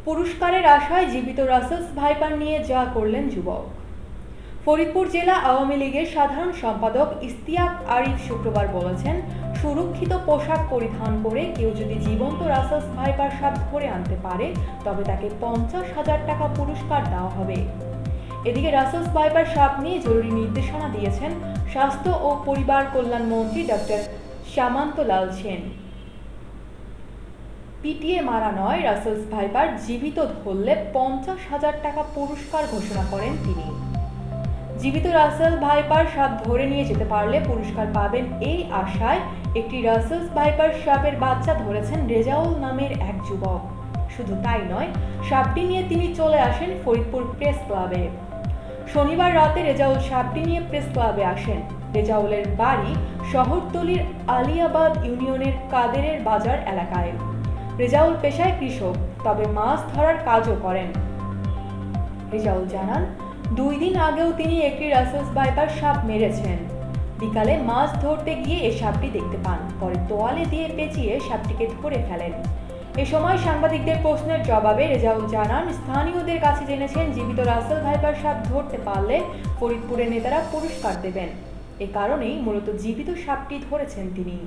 পুরস্কারের আশায় জীবিত রাসেলস ভাইপার নিয়ে যা করলেন যুবক। ফরিদপুর জেলা আওয়ামী লীগের সাধারণ সম্পাদক ইশতিয়াক আরিফ শুক্রবার বলেছেন, সুরক্ষিত পোশাক পরিধান করে কেউ যদি জীবন্ত রাসেলস ভাইপার সাপ ধরে আনতে পারে তবে তাকে 50,000 টাকা পুরস্কার দেওয়া হবে। এদিকে রাসেলস ভাইপার সাপ নিয়ে জরুরি নির্দেশনা দিয়েছেন স্বাস্থ্য ও পরিবার কল্যাণ মন্ত্রী ডক্টর শ্যামান্ত লাল সেন। পিটিয়ে মারা নয়, রাসেলস ভাইপার জীবিত ধরলে 50,000 টাকা পুরস্কার ঘোষণা করেন তিনি। জীবিত রাসেল ভাইপার সাপ ধরে নিয়ে যেতে পারলে পুরস্কার পাবেন এই আশায় একটি রাসেলস ভাইপার সাপের বাচ্চা ধরেছেন রেজাউল নামের এক যুবক। শুধু তাই নয়, সাপটি নিয়ে তিনি চলে আসেন ফরিদপুর প্রেস ক্লাবে। শনিবার রাতে রেজাউল সাপটি নিয়ে প্রেস ক্লাবে আসেন। রেজাউলের বাড়ি শহরতলির আলিয়াবাদ ইউনিয়নের কাদেরের বাজার এলাকায়। রেজাউল পেশায় কৃষক, তবে মাছ ধরার কাজও করেন। রেজাউল জানান, 2 দিন আগেও তিনি একটি রাসেলস ভাইপার সাপ মেরেছেন। বিকালে মাছ ধরতে গিয়ে এই সাপটি দেখতে পান, পরে তোয়ালে দিয়ে পেঁচিয়ে সাপটিকে ধরে ফেলেন। এ সময় সাংবাদিকদের প্রশ্নের জবাবে রেজাউল জানান, স্থানীয়দের কাছে জেনেছেন জীবিত রাসেল ভাইপার সাপ ধরতে পারলে ফরিদপুরের নেতারা পুরস্কার দেবেন। এ কারণেই মূলত জীবিত সাপটি ধরেছেন তিনি।